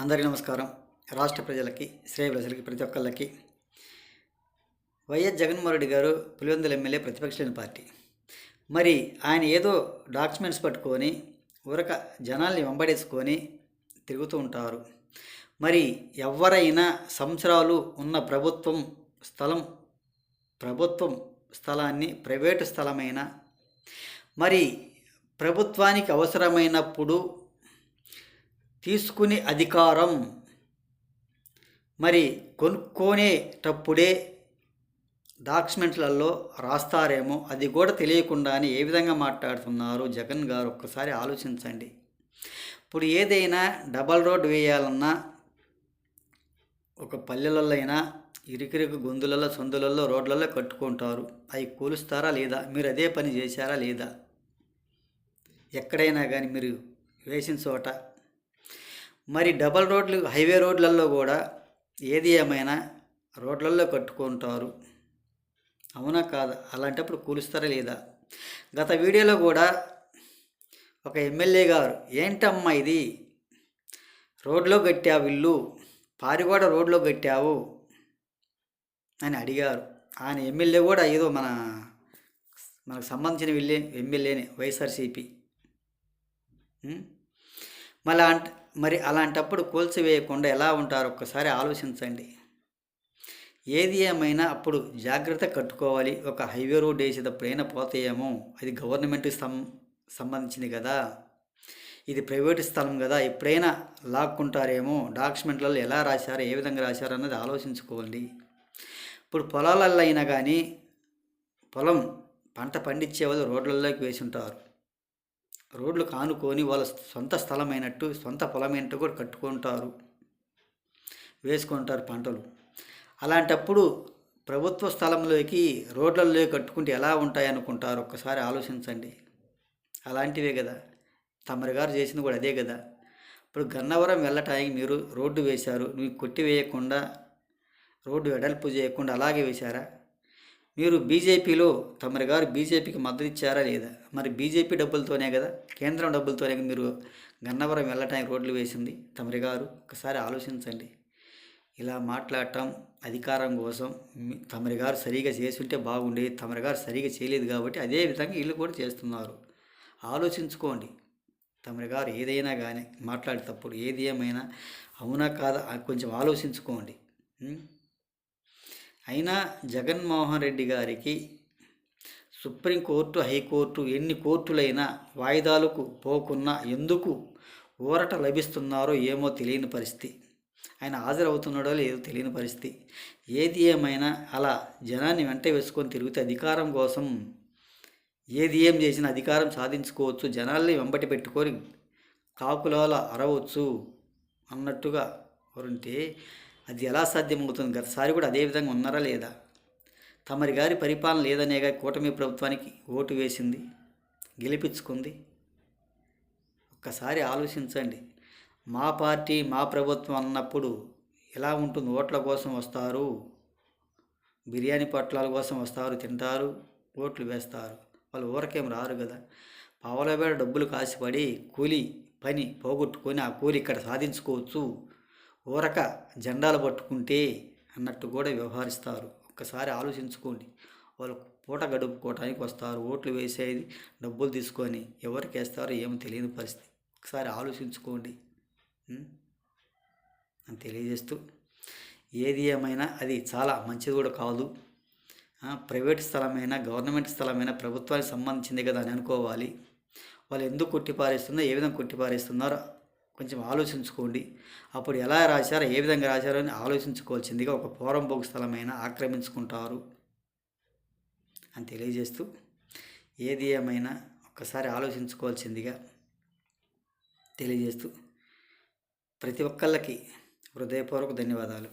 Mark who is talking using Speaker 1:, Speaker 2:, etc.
Speaker 1: అందరికీ నమస్కారం. రాష్ట్ర ప్రజలకి, శ్రేయభిలాషులకి, ప్రతి ఒక్కళ్ళకి వైఎస్ జగన్మోహన్ రెడ్డి గారు పులివెందుల ఎమ్మెల్యే, ప్రతిపక్ష లేని పార్టీ. మరి ఆయన ఏదో డాక్యుమెంట్స్ పట్టుకొని ఊరక జనాల్ని వెంబడేసుకొని తిరుగుతూ ఉంటారు. మరి ఎవరైనా సంవత్సరాలు ఉన్న ప్రభుత్వం స్థలాన్ని ప్రైవేటు స్థలమైన మరి ప్రభుత్వానికి అవసరమైనప్పుడు తీసుకునే అధికారం మరి కొనుక్కొనేటప్పుడే డాక్యుమెంట్లలో రాస్తారేమో, అది కూడా తెలియకుండానే ఏ విధంగా మాట్లాడుతున్నారు జగన్ గారు. ఒక్కసారి ఆలోచించండి. ఇప్పుడు ఏదైనా డబల్ రోడ్ వేయాలన్నా ఒక పల్లెలలో అయినా ఇరుకిరుకు గొంతులలో, సందులలో, రోడ్లలో కట్టుకుంటారు. అవి కూలుస్తారా లేదా? మీరు అదే పని చేశారా లేదా? ఎక్కడైనా కానీ మీరు వేసిన చోట మరి డబల్ రోడ్లు, హైవే రోడ్లలో కూడా ఏది ఏమైనా రోడ్లలో కట్టుకుంటారు. అవునా కాదా? అలాంటప్పుడు కూలుస్తారా లేదా? గత వీడియోలో కూడా ఒక ఎమ్మెల్యే గారు, ఏంటమ్మా ఇది రోడ్లో కట్టావు, ఇల్లు పారిగోడ రోడ్లో కట్టావు అని అడిగారు. ఆయన ఎమ్మెల్యే కూడా ఏదో మనకు సంబంధించిన ఎమ్మెల్యేనే, వైఎస్ఆర్సీపీ. మరి అలాంటప్పుడు కూల్చివేయకుండా ఎలా ఉంటారో ఒక్కసారి ఆలోచించండి. ఏది ఏమైనా అప్పుడు జాగ్రత్త కట్టుకోవాలి. ఒక హైవే రోడ్ వేసేటప్పుడు అయినా పోతాయేమో, అది గవర్నమెంట్కి సంబంధించింది కదా, ఇది ప్రైవేటు స్థలం కదా, ఎప్పుడైనా లాక్కుంటారేమో, డాక్యుమెంట్లలో ఎలా రాశారో, ఏ విధంగా రాశారో అన్నది ఆలోచించుకోండి. ఇప్పుడు పొలాలలో అయినా కానీ పంట పండించే వాళ్ళు రోడ్లలోకి వేసి ఉంటారు. రోడ్లు కానుకొని వాళ్ళ సొంత స్థలమైనట్టు, సొంత పొలమైనట్టు కూడా కట్టుకుంటారు, వేసుకుంటారు పంటలు. అలాంటప్పుడు ప్రభుత్వ స్థలంలోకి రోడ్లలో కట్టుకుంటే ఎలా ఉంటాయి అనుకుంటారు? ఒక్కసారి ఆలోచించండి. అలాంటివే కదా తమరి గారు చేసింది కూడా అదే కదా. ఇప్పుడు గన్నవరం వెళ్ళటానికి మీరు రోడ్డు వేశారు, మీకు కొట్టివేయకుండా, రోడ్డు వెడల్పు చేయకుండా అలాగే వేశారా? మీరు బీజేపీలో తమరి గారు బీజేపీకి మద్దతు ఇచ్చారా లేదా? మరి బీజేపీ డబ్బులతోనే కదా, కేంద్రం డబ్బులతోనే మీరు గన్నవరం వెళ్ళటానికి రోడ్లు వేసింది తమరి గారు. ఒకసారి ఆలోచించండి. ఇలా మాట్లాడటం అధికారం కోసం తమరి గారు సరిగా చేసుంటే బాగుండేది. తమరి గారు సరిగా చేయలేదు కాబట్టి అదే విధంగా వీళ్ళు కూడా చేస్తున్నారు. ఆలోచించుకోండి. తమరి గారు ఏదైనా కానీ మాట్లాడేటప్పుడు ఏది ఏమైనా అవునా కాదా కొంచెం ఆలోచించుకోండి. అయినా జగన్మోహన్ రెడ్డి గారికి సుప్రీంకోర్టు, హైకోర్టు, ఎన్ని కోర్టులైనా వాయిదాలకు పోకున్నా ఎందుకు ఊరట లభిస్తున్నారో ఏమో తెలియని పరిస్థితి. ఆయన హాజరవుతున్నాడో లేదో తెలియని పరిస్థితి. ఏది ఏమైనా అలా జనాన్ని వెంట వేసుకొని తిరిగితే అధికారం కోసం ఏది ఏం చేసినా అధికారం సాధించుకోవచ్చు, జనాల్ని వెంబటి పెట్టుకొని కాకులాల అరవచ్చు అన్నట్టుగా ఉంటే అది ఎలా సాధ్యమవుతుంది? గతసారి కూడా అదే విధంగా ఉన్నారా లేదా? తమరి గారి పరిపాలన లేదనేగా కూటమి ప్రభుత్వానికి ఓటు వేసింది, గెలిపించుకుంది. ఒక్కసారి ఆలోచించండి. మా పార్టీ, మా ప్రభుత్వం అన్నప్పుడు ఎలా ఉంటుంది? ఓట్ల కోసం వస్తారు, బిర్యానీ పొట్లాల కోసం వస్తారు, తింటారు, ఓట్లు వేస్తారు. వాళ్ళు ఊరకేం రారు కదా. పావులబేడ డబ్బులు కాసిపడి కూలి పని పోగొట్టుకొని ఆ కూలి ఇక్కడ సాధించుకోవచ్చు, ఊరక జెండాలు పట్టుకుంటే అన్నట్టు కూడా వ్యవహరిస్తారు. ఒక్కసారి ఆలోచించుకోండి. వాళ్ళు పూట గడుపుకోవటానికి వస్తారు, ఓట్లు వేసేది డబ్బులు తీసుకొని ఎవరికి వేస్తారో ఏమో తెలియని పరిస్థితి. ఒకసారి ఆలోచించుకోండి అని తెలియజేస్తూ, ఏది ఏమైనా అది చాలా మంచిది కూడా కాదు. ప్రైవేట్ స్థలమైనా, గవర్నమెంట్ స్థలమైనా ప్రభుత్వానికి సంబంధించింది కదా అని అనుకోవాలి. వాళ్ళు ఎందుకు కొట్టిపారేస్తుందో, ఏ విధంగా కొట్టిపారేస్తున్నారో కొంచెం ఆలోచించుకోండి. అప్పుడు ఎలా రాశారో, ఏ విధంగా రాశారో అని ఆలోచించుకోవాల్సిందిగా, ఒక పోరంబోకు స్థలమైనా ఆక్రమించుకుంటారు అని తెలియజేస్తూ, ఏది ఏమైనా ఒక్కసారి ఆలోచించుకోవాల్సిందిగా తెలియజేస్తూ ప్రతి ఒక్కళ్ళకి హృదయపూర్వక ధన్యవాదాలు.